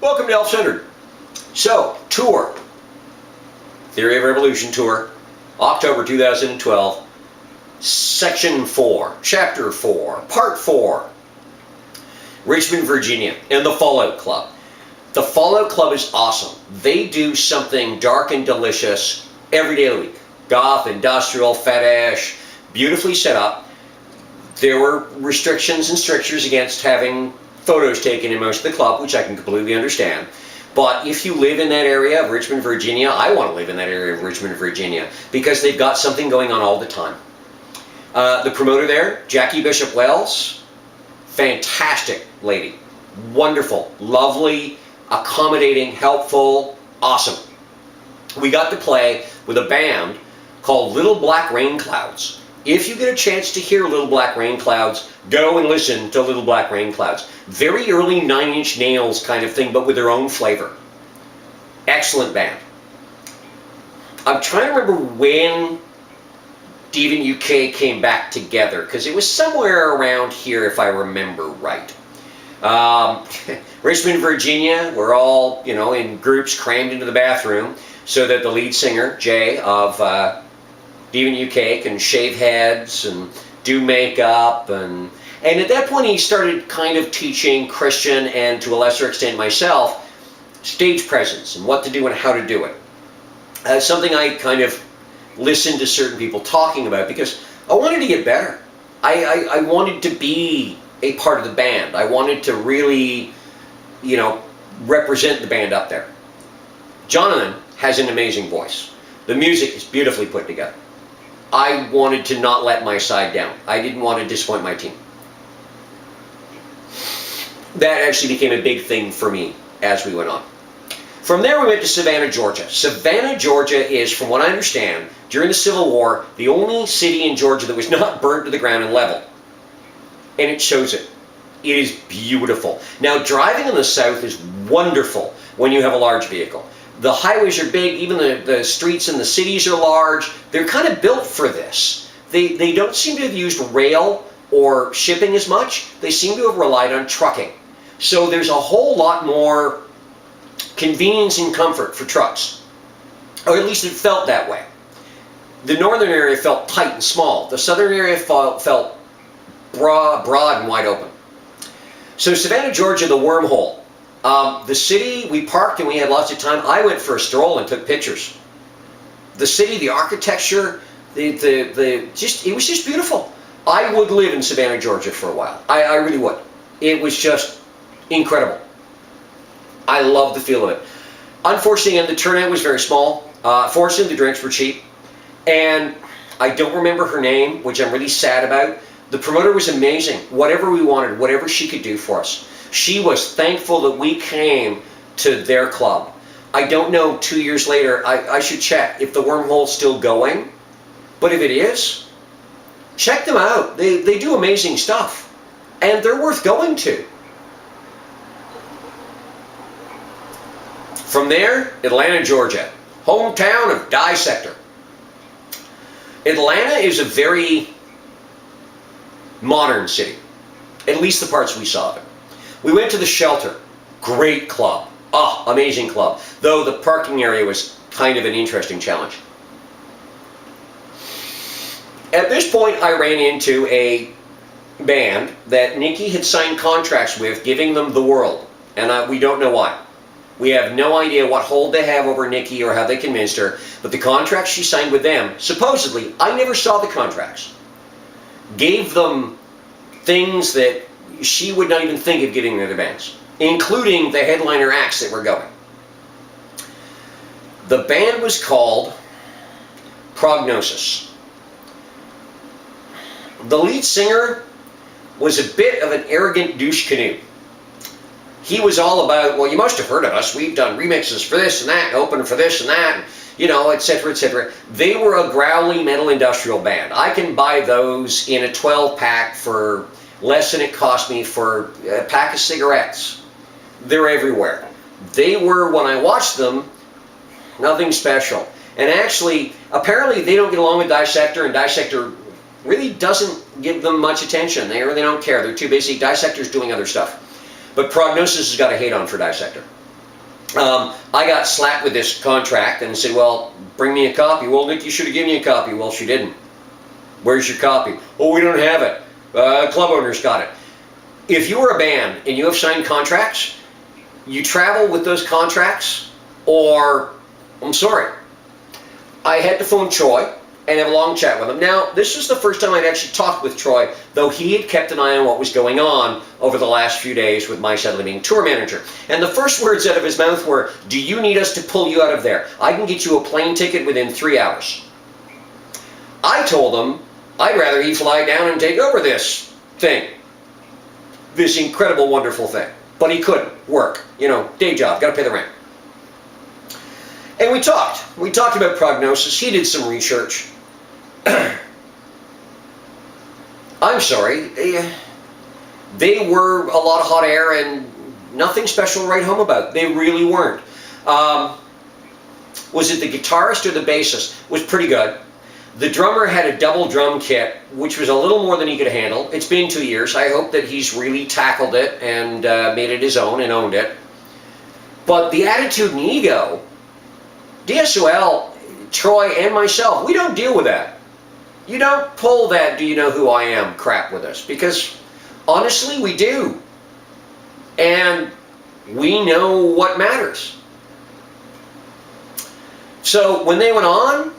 Welcome to Elf-Centered. So, tour. Theory of Evolution tour. October 2012. Section 4. Chapter 4. Part 4. Richmond, Virginia. And the Fallout Club. The Fallout Club is awesome. They do something dark and delicious every day of the week. Goth, industrial, fetish. Beautifully set up. There were restrictions and strictures against having photos taken in most of the club, which I can completely understand. But if you live in that area of Richmond, Virginia, I want to live in that area of Richmond, Virginia, because they've got something going on all the time. The promoter there, Jackie Bishop Wells, fantastic lady. Wonderful, lovely, accommodating, helpful, awesome. We got to play with a band called Little Black Rain Clouds. If you get a chance to hear Little Black Rain Clouds, go and listen to Little Black Rain Clouds. Very early Nine Inch Nails kind of thing, but with their own flavor. Excellent band. I'm trying to remember when Devon UK came back together, because it was somewhere around here if I remember right. Richmond, Virginia, we're all, in groups crammed into the bathroom so that the lead singer, Jay, of Devon UK can shave heads and do makeup, and at that point he started kind of teaching Christian and to a lesser extent myself stage presence and what to do and how to do it. Something I kind of listened to certain people talking about because I wanted to get better. I wanted to be a part of the band. I wanted to really, represent the band up there. Jonathan has an amazing voice. The music is beautifully put together. I wanted to not let my side down. I didn't want to disappoint my team. That actually became a big thing for me as we went on. From there we went to Savannah, Georgia. Savannah, Georgia is, from what I understand, during the Civil War, the only city in Georgia that was not burnt to the ground and leveled. And it shows it. It is beautiful. Now, driving in the South is wonderful when you have a large vehicle. The highways are big, even the streets in the cities are large. They're kind of built for this. They don't seem to have used rail or shipping as much. They seem to have relied on trucking. So there's a whole lot more convenience and comfort for trucks. Or at least it felt that way. The northern area felt tight and small. The southern area felt broad and wide open. So Savannah, Georgia, the wormhole. The city, we parked and we had lots of time. I went for a stroll and took pictures. The city, the architecture, it was just beautiful. I would live in Savannah, Georgia for a while. I really would. It was just incredible. I love the feel of it. Unfortunately, the turnout was very small. Fortunately, the drinks were cheap. And I don't remember her name, which I'm really sad about. The promoter was amazing. Whatever we wanted, whatever she could do for us. She was thankful that we came to their club. I don't know, 2 years later, I should check if the wormhole's still going. But if it is, check them out. They do amazing stuff. And they're worth going to. From there, Atlanta, Georgia. Hometown of Dissector. Atlanta is a very modern city. At least the parts we saw of it. We went to the Shelter. Great club. Oh, amazing club. Though the parking area was kind of an interesting challenge. At this point, I ran into a band that Nikki had signed contracts with, giving them the world. And we don't know why. We have no idea what hold they have over Nikki or how they convinced her. But the contracts she signed with them, supposedly, I never saw the contracts, gave them things that she would not even think of giving their bands, including the headliner acts that were going. The band was called Prognosis. The lead singer was a bit of an arrogant douche canoe. He was all about, well, you must have heard of us. We've done remixes for this and that, opening for this and that, etc., etc. They were a growly metal industrial band. I can buy those in a 12-pack for less than it cost me for a pack of cigarettes. They're everywhere. They were, when I watched them, nothing special. And actually, apparently they don't get along with Dissector, and Dissector really doesn't give them much attention. They really don't care. They're too busy. Dissector's doing other stuff. But Prognosis has got a hate on for Dissector. I got slapped with this contract and said, well, bring me a copy. Well, Nick, you should have given me a copy. Well, she didn't. Where's your copy? Oh, we don't have it. Club owners got it. If you were a band and you have signed contracts, you travel with those contracts, or, I'm sorry. I had to phone Troy and have a long chat with him. Now, this is the first time I'd actually talked with Troy, though he had kept an eye on what was going on over the last few days with my suddenly being tour manager. And the first words out of his mouth were, do you need us to pull you out of there? I can get you a plane ticket within 3 hours. I told him I'd rather he fly down and take over this thing. This incredible, wonderful thing. But he couldn't work. You know, day job, got to pay the rent. And we talked. We talked about prognosis. He did some research. I'm sorry. They were a lot of hot air and nothing special to write home about. They really weren't. Was it the guitarist or the bassist? Was pretty good. The drummer had a double drum kit, which was a little more than he could handle. It's been 2 years. I hope that he's really tackled it and made it his own and owned it. But the attitude and ego, DSOL, Troy, and myself, we don't deal with that. You don't pull that do you know who I am crap with us, because honestly we do. And we know what matters. So when they went on,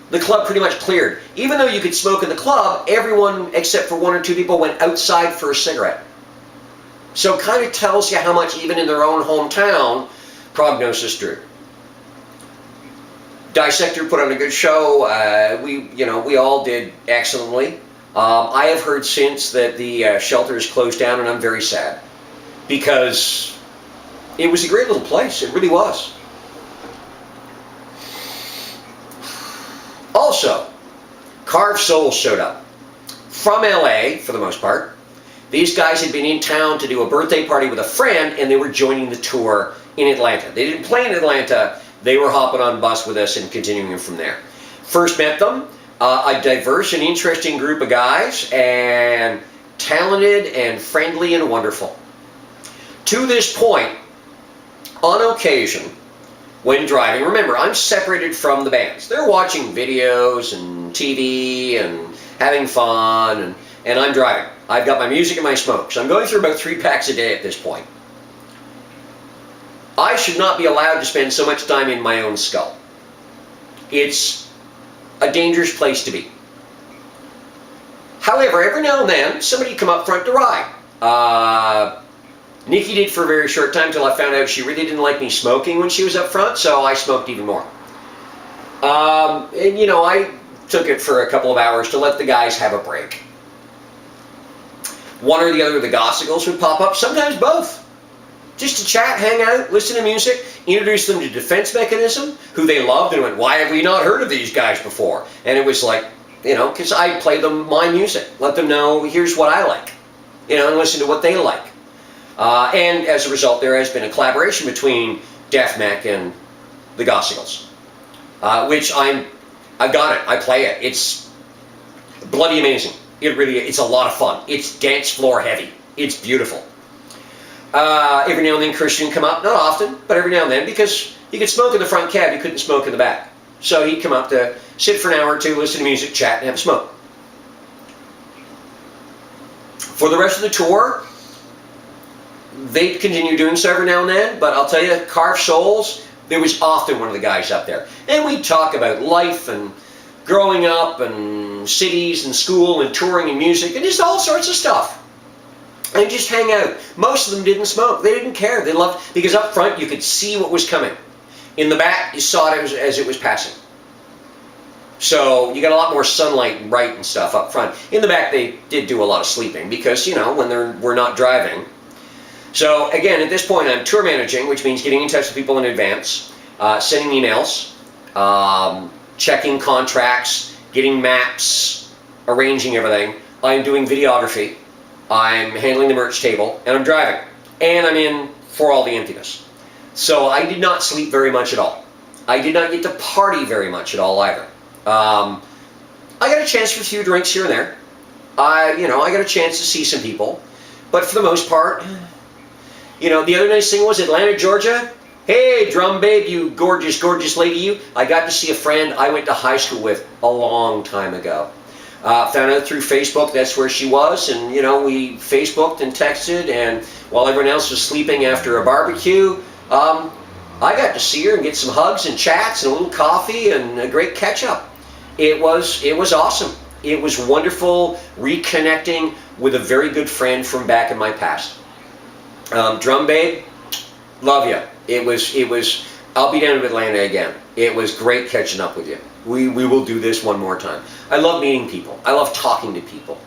the club pretty much cleared. Even though you could smoke in the club, everyone except for 1 or 2 people went outside for a cigarette. So it kind of tells you how much, even in their own hometown, prognosis drew. Dissector put on a good show. We all did excellently. I have heard since that the shelter is closed down, and I'm very sad, because it was a great little place. It really was. Also, Carved Souls showed up from LA for the most part. These guys had been in town to do a birthday party with a friend, and they were joining the tour in Atlanta. They didn't play in Atlanta. They were hopping on a bus with us and continuing from there. First met them, a diverse and interesting group of guys, and talented and friendly and wonderful. To this point, on occasion, when driving, remember, I'm separated from the bands. They're watching videos and TV and having fun, and I'm driving. I've got my music and my smoke, so I'm going through about 3 packs a day at this point. I should not be allowed to spend so much time in my own skull. It's a dangerous place to be. However, every now and then, somebody would come up front to ride. Nikki did for a very short time till I found out she really didn't like me smoking when she was up front, so I smoked even more. And you know, I took it for a couple of hours to let the guys have a break. One or the other of the gossipers would pop up, sometimes both. Just to chat, hang out, listen to music, introduce them to Defense Mechanism, who they loved, and went, why have we not heard of these guys before? And it was like, you know, because I play them my music, let them know, here's what I like, you know, and listen to what they like. And as a result, there has been a collaboration between Def Mech and the Gossicles, which I've got it, I play it. It's bloody amazing. It really, it's a lot of fun. It's dance floor heavy. It's beautiful. Every now and then Christian come up, not often, but every now and then, because he could smoke in the front cab, he couldn't smoke in the back. So he'd come up to sit for an hour or two, listen to music, chat, and have a smoke. For the rest of the tour, they'd continue doing so every now and then, but I'll tell you, Carved Souls, there was often one of the guys up there. And we'd talk about life and growing up and cities and school and touring and music and just all sorts of stuff. And just hang out. Most of them didn't smoke. They didn't care. They loved, because up front you could see what was coming. In the back, you saw it as it was passing. So you got a lot more sunlight and bright and stuff up front. In the back, they did do a lot of sleeping because, you know, when we're not driving. So again, at this point, I'm tour managing, which means getting in touch with people in advance, sending emails, checking contracts, getting maps, arranging everything. I'm doing videography. I'm handling the merch table, and I'm driving. And I'm in for all the emptiness. So I did not sleep very much at all. I did not get to party very much at all either. I got a chance for a few drinks here and there. I got a chance to see some people. But for the most part, you know, the other nice thing was Atlanta, Georgia, Hey, Drum Babe, you gorgeous, gorgeous lady, you. I got to see a friend I went to high school with a long time ago. Found out through Facebook that's where she was, and you know, we Facebooked and texted, and while everyone else was sleeping after a barbecue, I got to see her and get some hugs and chats and a little coffee and a great catch up. It was awesome. It was wonderful reconnecting with a very good friend from back in my past. Drum Babe, love you. It was. I'll be down in Atlanta again. It was great catching up with you. We will do this one more time. I love meeting people. I love talking to people,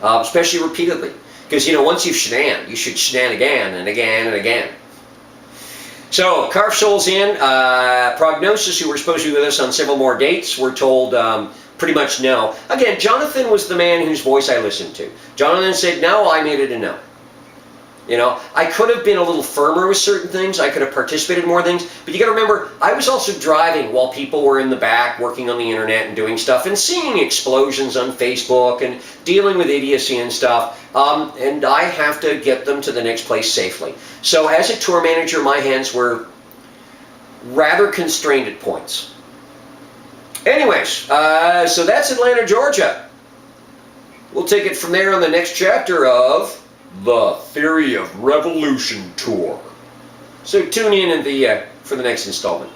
especially repeatedly. Because, you know, once you've shenan, you should shenan again and again and again. So, Carve Souls in. Prognosis, who were supposed to be with us on several more dates, we're told pretty much no. Again, Jonathan was the man whose voice I listened to. Jonathan said no, I made it a no. You know, I could have been a little firmer with certain things. I could have participated in more things. But you got to remember, I was also driving while people were in the back working on the internet and doing stuff and seeing explosions on Facebook and dealing with idiocy and stuff. And I have to get them to the next place safely. So as a tour manager, my hands were rather constrained at points. Anyways, so that's Atlanta, Georgia. We'll take it from there on the next chapter of The Theory of Revolution Tour. So tune in for the next installment.